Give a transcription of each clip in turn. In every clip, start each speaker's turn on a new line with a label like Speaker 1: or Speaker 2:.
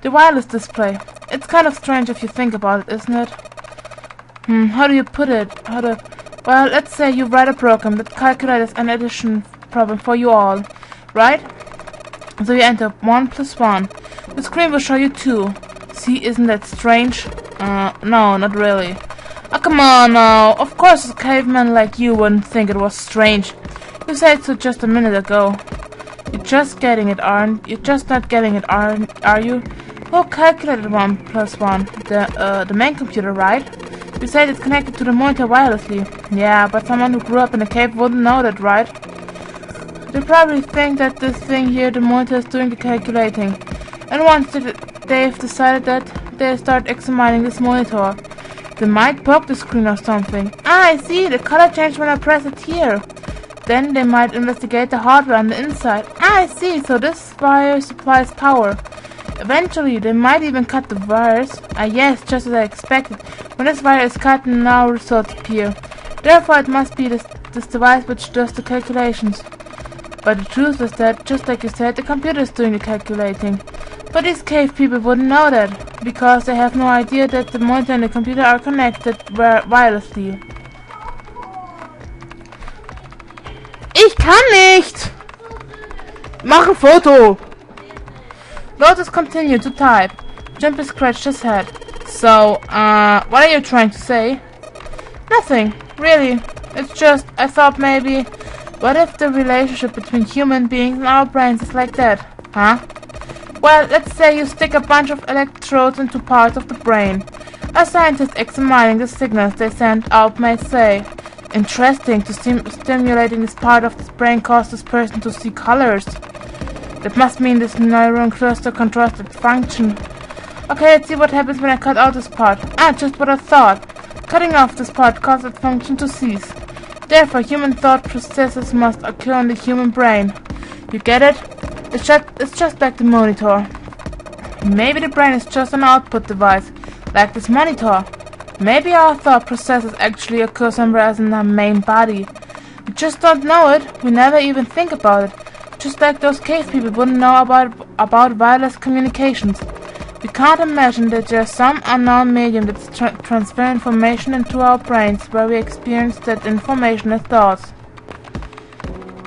Speaker 1: The wireless display. It's kind of strange if you think about it, isn't it? How do you put it? Well, let's say you write a program that calculates an addition problem for you all, right? So you enter 1 plus 1. The screen will show you 2. See, isn't that strange? No, not really. Oh, come on now. Of course a caveman like you wouldn't think it was strange. You said so just a minute ago. You're just getting it, aren't you? Just not getting it, are you? Who calculated 1 plus 1? The main computer, right? You said it's connected to the monitor wirelessly. Yeah, but someone who grew up in a cave wouldn't know that, right? They probably think that this thing here, the monitor, is doing the calculating. And once they've decided that, they start examining this monitor. They might poke the screen or something. Ah, I see, the color changed when I press it here. Then they might investigate the hardware on the inside. Ah, I see, so this wire supplies power. Eventually, they might even cut the wires. Ah yes, just as I expected. When this wire is cut, now results appear. Therefore, it must be this device which does the calculations. But the truth is that, just like you said, the computer is doing the calculating. But these cave people wouldn't know that, because they have no idea that the monitor and the computer are connected wirelessly. Ich kann nicht! Mach ein Foto! Lotus continued to type. Jumpy scratched his head. So, what are you trying to say? Nothing, really. It's just, I thought maybe, what if the relationship between human beings and our brains is like that, huh? Well, let's say you stick a bunch of electrodes into parts of the brain. A scientist examining the signals they send out may say, interesting, to stimulating this part of the brain causes this person to see colors. That must mean this neuron cluster controls its function. Okay, let's see what happens when I cut out this part. Ah, just what I thought. Cutting off this part causes its function to cease. Therefore, human thought processes must occur in the human brain. You get it? It's just like the monitor. Maybe the brain is just an output device, like this monitor. Maybe our thought processes actually occur somewhere else in our main body. We just don't know it. We never even think about it. Just like those cave people wouldn't know about wireless communications. We can't imagine that there's some unknown medium that's transferring information into our brains where we experience that information as thoughts.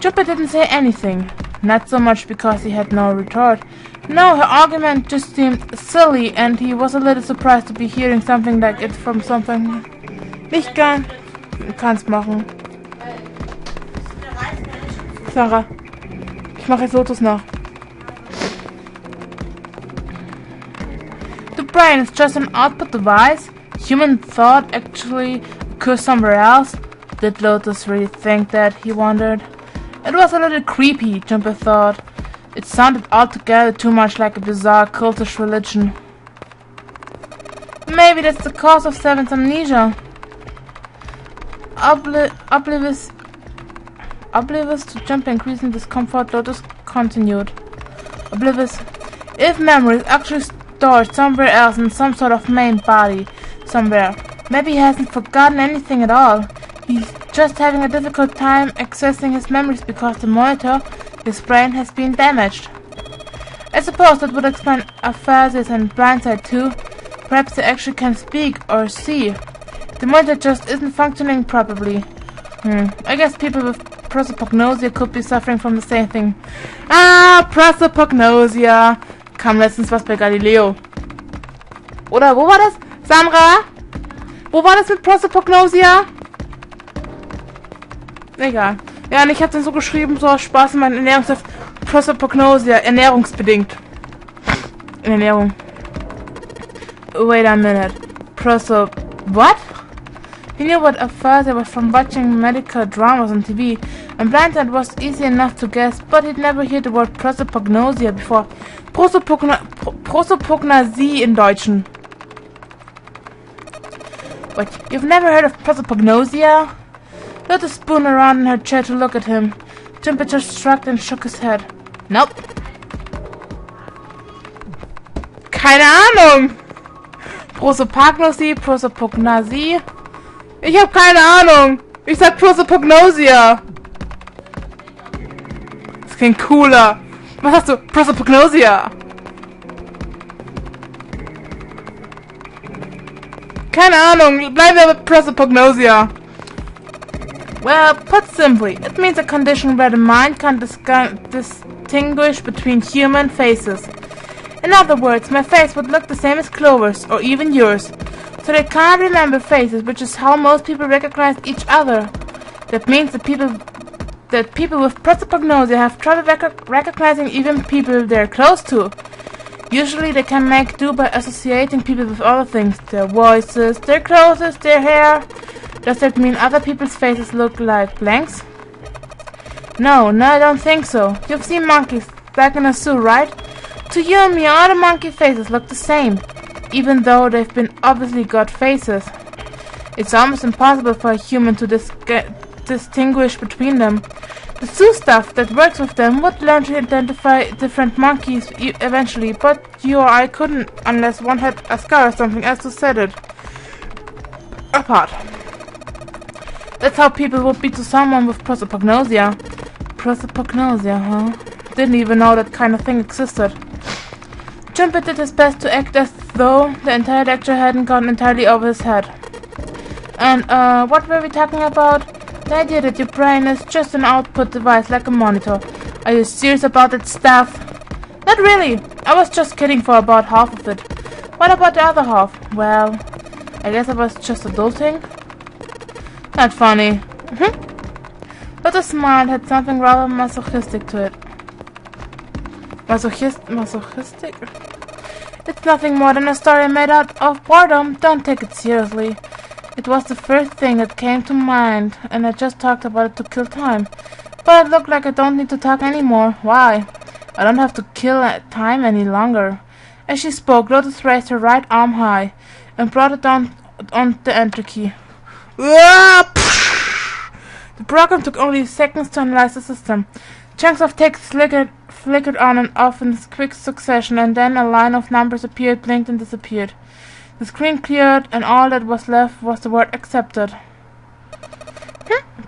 Speaker 1: Jupiter didn't say anything. Not so much because he had no retort. No, her argument just seemed silly and he was a little surprised to be hearing something like it from something. Nicht gern. Kannst machen. Sarah. Ich mache jetzt Fotos nach. The brain is just an output device. Human thought actually occurs somewhere else. Did Lotus really think that? He wondered. It was a little creepy, Jumper thought. It sounded altogether too much like a bizarre cultish religion. Maybe that's the cause of Seven's amnesia. Oblivious to Jumper increasing discomfort, Lotus continued. Oblivious. If memory is actually stored somewhere else in some sort of main body, somewhere, maybe he hasn't forgotten anything at all. He's just having a difficult time accessing his memories because the monitor, his brain, has been damaged. I suppose that would explain aphasia and blindsight too. Perhaps they actually can speak or see. The monitor just isn't functioning properly. I guess people with Prosoprognosia could be suffering from the same thing. Ah, Prosoprognosia. Kam letztens was bei Galileo. Oder wo war das? Sandra? Wo war das mit Prosoprognosia? Egal. Ja, und ich habe dann so geschrieben, so aus Spaß in meinen Ernährungssaft. Prosoprognosia, ernährungsbedingt. Ernährung. Wait a minute. What? He knew what aphasia was from watching medical dramas on TV, and blindsight was easy enough to guess, but he'd never heard the word Prosoprognosia before. Prosopagnosie in Deutschen. What? You've never heard of Prosoprognosia? Lotus spun around in her chair to look at him. Jumper just shrugged and shook his head. Nope. Keine Ahnung. Prosopagnosie. Ich hab keine Ahnung. Ich sag Prosopagnosia. Das klingt cooler. Was hast du? Prosopagnosia. keine Ahnung. Bleiben wir mit Prosoprognosia. Well, put simply, it means a condition where the mind can distinguish between human faces. In other words, my face would look the same as Clover's, or even yours. So they can't remember faces, which is how most people recognize each other. That means that people with prosoprognosia have trouble recognizing even people they're close to. Usually they can make do by associating people with other things. Their voices, their clothes, their hair. Does that mean other people's faces look like blanks? No, I don't think so. You've seen monkeys back in a zoo, right? To you and me, all the monkey faces look the same, even though they've been obviously got faces. It's almost impossible for a human to distinguish between them. The zoo staff that works with them would learn to identify different monkeys eventually, but you or I couldn't unless one had a scar or something else to set it apart. That's how people would be to someone with prosoprognosia. Prosoprognosia, huh? Didn't even know that kind of thing existed. Junpei did his best to act as though the entire lecture hadn't gone entirely over his head. And, what were we talking about? The idea that your brain is just an output device like a monitor. Are you serious about that stuff? Not really. I was just kidding for about half of it. What about the other half? Well, I guess I was just adulting. Not funny. Lotta's smile had something rather masochistic to it. Masochistic? It's nothing more than a story made out of boredom. Don't take it seriously. It was the first thing that came to mind, and I just talked about it to kill time. But it looked like I don't need to talk anymore. Why? I don't have to kill time any longer. As she spoke, Lotus raised her right arm high and brought it down on the enter key. The program took only seconds to analyze the system. Chunks of text flickered on and off in quick succession, and then a line of numbers appeared, blinked, and disappeared. The screen cleared, and all that was left was the word accepted.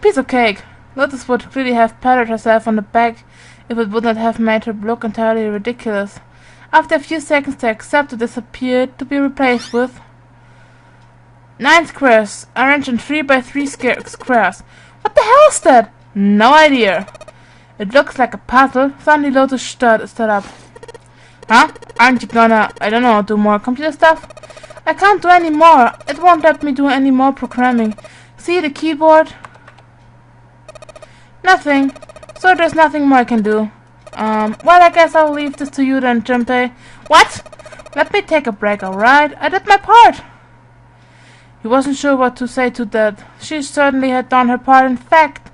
Speaker 1: Piece of cake. Lotus would really have patted herself on the back if it would not have made her look entirely ridiculous. After a few seconds, the accepted disappeared, to be replaced with 9 squares, arranged in 3 by 3 squares. What the hell is that? No idea. It looks like a puzzle. Suddenly Lotus stood up. Huh? Aren't you gonna, I don't know, do more computer stuff? I can't do any more. It won't let me do any more programming. See the keyboard? Nothing. So there's nothing more I can do. Well, I guess I'll leave this to you then, Junpei. What? Let me take a break, alright? I did my part. He wasn't sure what to say to that. She certainly had done her part. In fact,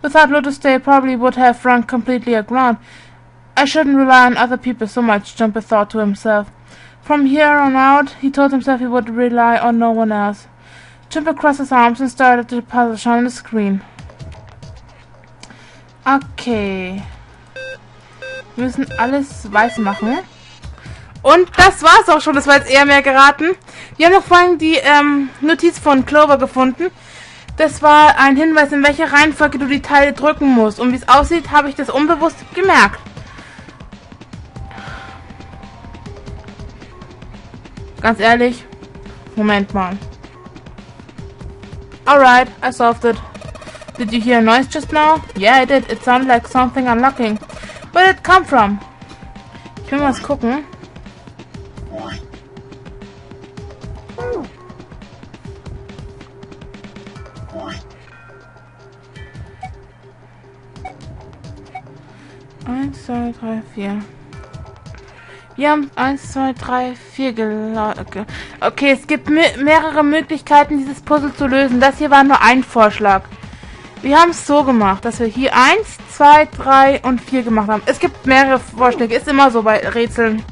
Speaker 1: without Lotus they probably would have run completely aground. I shouldn't rely on other people so much, Junpei thought to himself. From here on out, he told himself he would rely on no one else. Junpei crossed his arms and stared at the puzzle shown on the screen. Okay. Wir müssen alles weiß machen. Und das war's auch schon, das war jetzt eher mehr geraten. Wir haben noch vorhin die Notiz von Clover gefunden. Das war ein Hinweis, in welcher Reihenfolge du die Teile drücken musst. Und wie es aussieht, habe ich das unbewusst gemerkt. Ganz ehrlich, Moment mal. Alright, I solved it. Did you hear a noise just now? Yeah, I did. It sounded like something unlocking. Where did it come from? Ich will mal was gucken. Eins, zwei, drei, vier. Wir haben 1, 2, 3, 4 geladen. Okay, es gibt mehrere Möglichkeiten, dieses Puzzle zu lösen. Das hier war nur ein Vorschlag. Wir haben es so gemacht, dass wir hier 1, 2, 3 und 4 gemacht haben. Es gibt mehrere Vorschläge. Ist immer so bei Rätseln.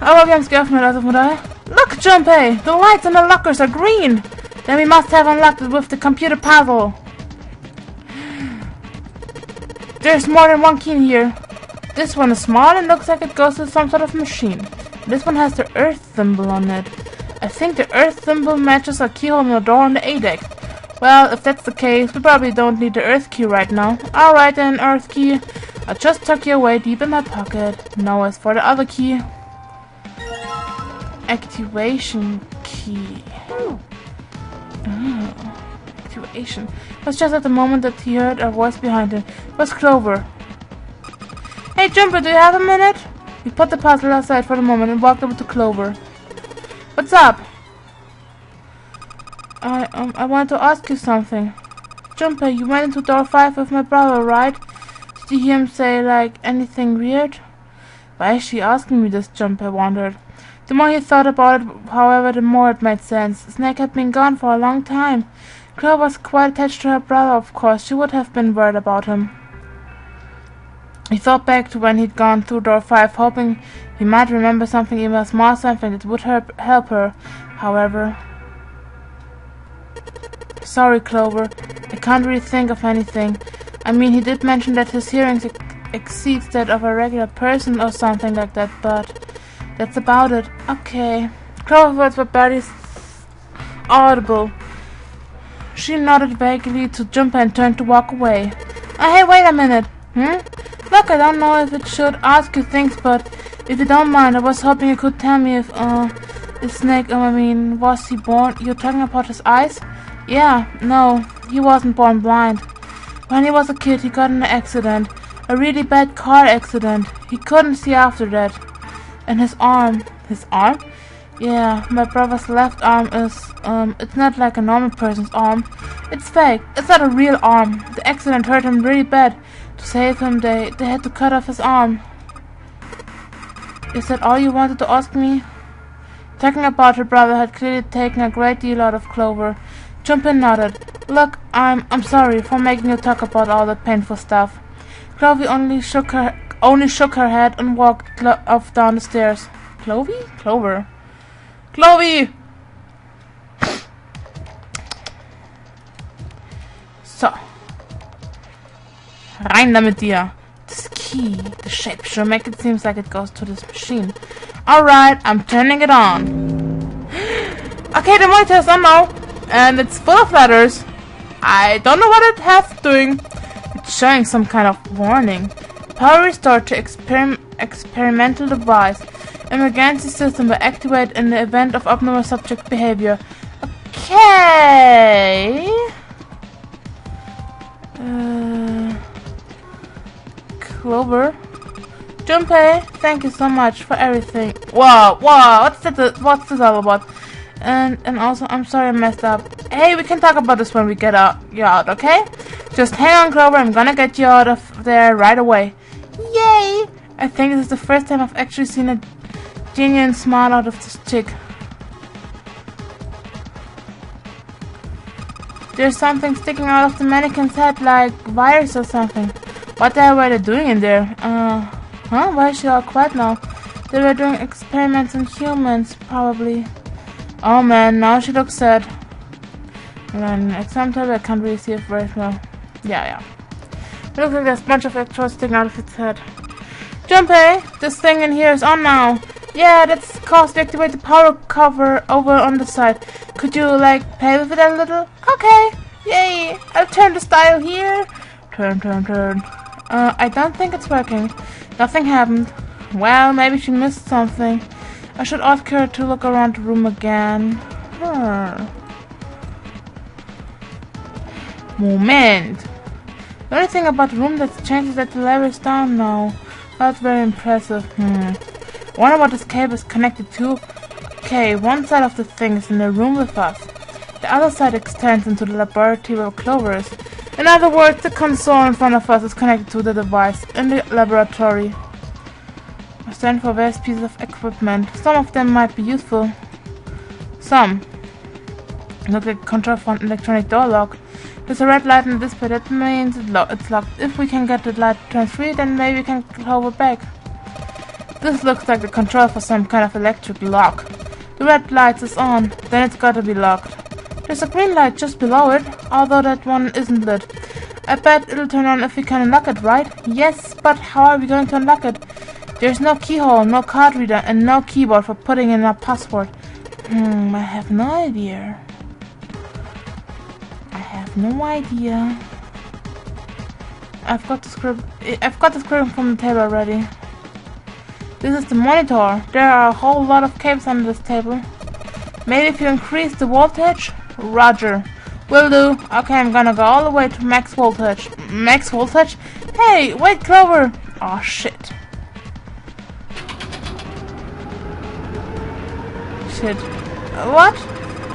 Speaker 1: Aber wir haben es geöffnet, also von daher. Look, Junpei! The lights on the lockers are green! Then we must have unlocked it with the computer puzzle. There's more than one key in here. This one is small and looks like it goes to some sort of machine. This one has the Earth symbol on it. I think the Earth symbol matches a keyhole on the door on the A deck. Well, if that's the case, we probably don't need the Earth key right now. Alright then, Earth key. I'll just tuck you away deep in my pocket. Now as for the other key. Activation key. Oh. Activation. It was just at the moment that he heard a voice behind him. It was Clover. Hey Jumper, do you have a minute? He put the puzzle aside for the moment and walked over to Clover. What's up? I want to ask you something. Jumper, you went into door 5 with my brother, right? Did you hear him say, like, anything weird? Why is she asking me this? Jumper wondered. The more he thought about it, however, the more it made sense. Snake had been gone for a long time. Clover was quite attached to her brother, of course. She would have been worried about him. He thought back to when he'd gone through door 5, hoping he might remember something, even a small something that would help her. However... Sorry, Clover. I can't really think of anything. I mean, he did mention that his hearing exceeds that of a regular person or something like that, but that's about it. Okay. Clover's words were barely audible. She nodded vaguely to Jumper and turned to walk away. Hey, wait a minute. Look, I don't know if it should ask you things, but if you don't mind, I was hoping you could tell me if Snake, was he born? You're talking about his eyes? Yeah, no, he wasn't born blind. When he was a kid, he got in an accident. A really bad car accident. He couldn't see after that. And his arm. His arm? Yeah, my brother's left arm is, it's not like a normal person's arm. It's fake. It's not a real arm. The accident hurt him really bad. To save him, they had to cut off his arm. Is that all you wanted to ask me? Talking about her brother had clearly taken a great deal out of Clover. Jumper nodded. Look, I'm sorry for making you talk about all the painful stuff. Clovey only shook her head and walked off down the stairs. Clovey? Clover. Clovey! So. Rein da mit dir. This key, the shape sure make it seems like it goes to this machine. Alright, I'm turning it on. Okay, the monitor's on now. And it's full of letters. I don't know what it has doing. It's showing some kind of warning. Power restored to experimental device. Emergency system will activate in the event of abnormal subject behavior. Okay. Clover. Junpei, thank you so much for everything. Wow, what's this all about? And also, I'm sorry I messed up. Hey, we can talk about this when we get out, okay? Just hang on, Clover. I'm gonna get you out of there right away. Yay! I think this is the first time I've actually seen a genuine smile out of this chick. There's something sticking out of the mannequin's head, like virus or something. What the hell were they doing in there? Why is she all quiet now? They were doing experiments on humans, probably. Oh man, now she looks sad. And then exam table, I can't really see it very well. Yeah. It looks like there's a bunch of electrodes sticking out of its head. Junpei, this thing in here is on now. Yeah, that's cause we activate the power cover over on the side. Could you, like, play with it a little? Okay, yay. I'll turn the dial here. Turn. I don't think it's working. Nothing happened. Well, maybe she missed something. I should ask her to look around the room again. Moment. The only thing about the room that's changed is that the level is down now. That's very impressive. Wonder what this cable is connected to. Okay, one side of the thing is in the room with us. The other side extends into the laboratory where Clover is. In other words, the console in front of us is connected to the device in the laboratory. I stand for various pieces of equipment. Some of them might be useful. Some look like control for an electronic door lock. There's a red light in the display. That means it's locked. If we can get the light turned free, then maybe we can Clover back. This looks like the control for some kind of electric lock. The red light is on. Then it's gotta be locked. There's a green light just below it, although that one isn't lit. I bet it'll turn on if we can unlock it, right? Yes, but how are we going to unlock it? There's no keyhole, no card reader, and no keyboard for putting in our password. I have no idea. I've got the script from the table already. This is the monitor. There are a whole lot of cables under this table. Maybe if you increase the voltage? Roger. Will do. Okay, I'm gonna go all the way to max voltage. Max voltage? Hey, wait, Clover! Oh, shit. Shit. What?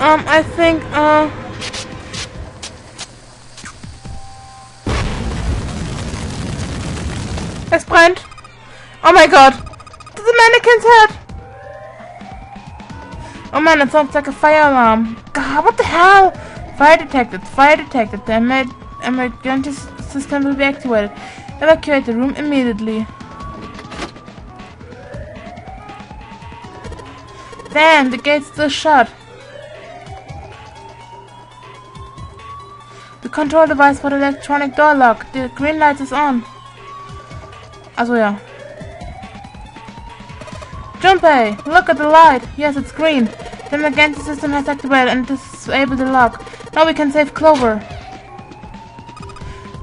Speaker 1: I think, Es brennt! Oh my god! The mannequin's head! Oh man, it sounds like a fire alarm. God, what the hell? Fire detected. Fire detected. The emergency system will be activated. Evacuate the room immediately. Damn, the gate's still shut. The control device for the electronic door lock. The green light is on. Also ja. Junpei, look at the light. Yes, it's green. The emergency system has activated and disabled the lock. Now we can save Clover.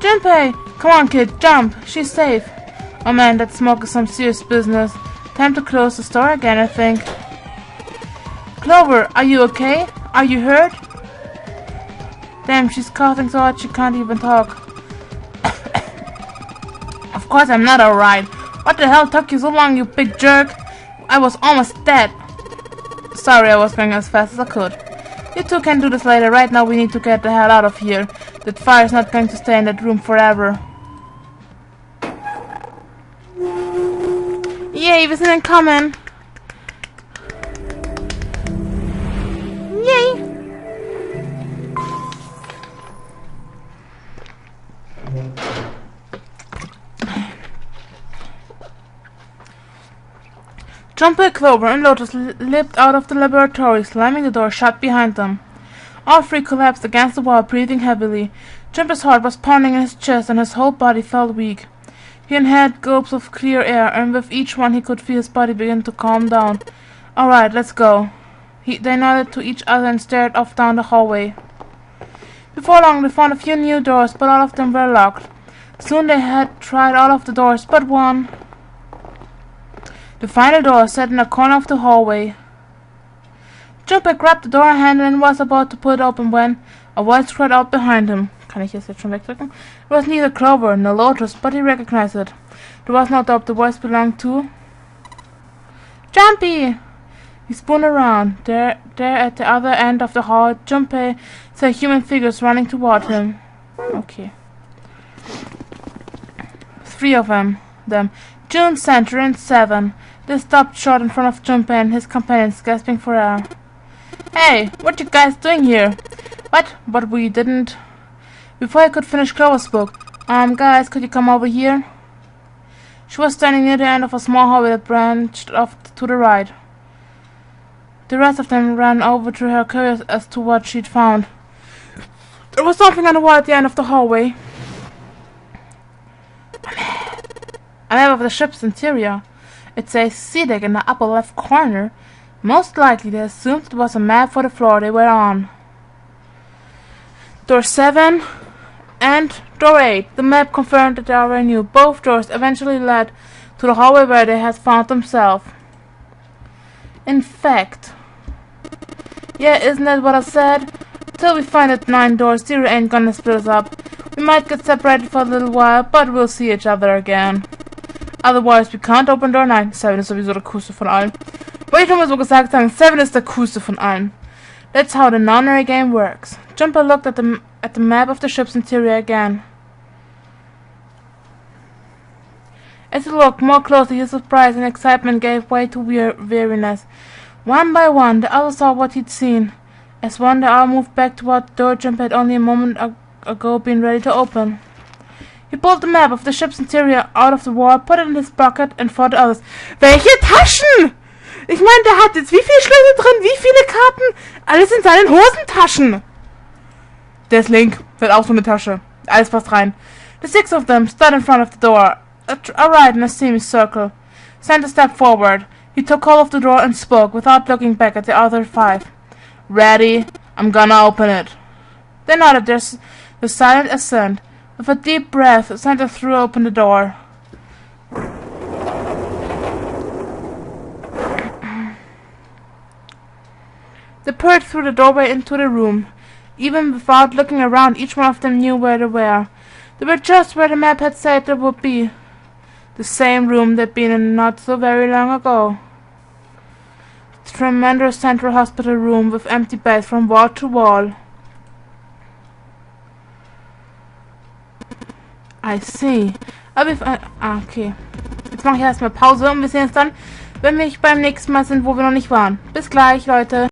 Speaker 1: Junpei, come on kid, jump. She's safe. Oh man, that smoke is some serious business. Time to close the store again, I think. Clover, are you okay? Are you hurt? Damn, she's coughing so hard she can't even talk. Of course I'm not alright. What the hell took you so long, you big jerk? I was almost dead. Sorry, I was going as fast as I could. You two can do this later. Right now we need to get the hell out of here. That fire is not going to stay in that room forever. Yay, wir sind entkommen. Yay. Junpei, Clover, and Lotus leaped out of the laboratory, slamming the door shut behind them. All three collapsed against the wall, breathing heavily. Junpei's heart was pounding in his chest, and his whole body felt weak. He inhaled gulps of clear air, and with each one he could feel his body begin to calm down. All right, let's go. They nodded to each other and stared off down the hallway. Before long, they found a few new doors, but all of them were locked. Soon they had tried all of the doors but one. The final door sat in a corner of the hallway. Junpei grabbed the door handle and was about to pull it open when a voice cried out behind him. Kann ich es jetzt schon wegdrücken? It was neither Clover nor Lotus, but he recognized it. There was no doubt the voice belonged to Jumpy! He spun around. There at the other end of the hall, Junpei saw human figures running toward him. Okay. 3 of them. June, Center, and 7. They stopped short in front of Junpei and his companions, gasping for air. Hey, what you guys doing here? What? But we didn't... Before I could finish, Clover spoke. Guys, could you come over here? She was standing near the end of a small hallway that branched off to the right. The rest of them ran over to her, curious as to what she'd found. There was something on the wall at the end of the hallway. A map of the ship's interior. It says sea deck in the upper left corner. Most likely they assumed it was a map for the floor they were on. Door 7 and door 8. The map confirmed that they already knew. Both doors eventually led to the hallway where they had found themselves. In fact... Yeah, isn't that what I said? Till we find that 9 doors, 0 ain't gonna split us up. We might get separated for a little while, but we'll see each other again. Otherwise, we can't open door 9. 7 ist sowieso der coolste von allen. Wollte ich nochmal so gesagt sagen, 7 ist der coolste von allen. That's how the nonary game works. Junpei looked at the map of the ship's interior again. As he looked more closely, his surprise and excitement gave way to weariness. One by one, the others saw what he'd seen. As one, they all moved back toward the door Junpei had only a moment ago been ready to open. He pulled the map of the ship's interior out of the wall, put it in his pocket, and for the others. Welche Taschen? Ich meine, der hat jetzt wie viele Schlüssel drin, wie viele Karten? Alles in seinen Hosentaschen. Der ist Link, wird auch so eine Tasche. Alles passt rein. The 6 of them stood in front of the door, right in a semicircle. Santa stepped forward. He took hold of the door and spoke, without looking back at the other 5. Ready? I'm gonna open it. They nodded their silent assent. With a deep breath, Santa threw open the door. They peered through the doorway into the room. Even without looking around, each one of them knew where they were. They were just where the map had said they would be. The same room they'd been in not so very long ago. The tremendous central hospital room with empty beds from wall to wall. I see. Okay. Jetzt mache ich erstmal Pause und wir sehen uns dann, wenn wir beim nächsten Mal sind, wo wir noch nicht waren. Bis gleich, Leute.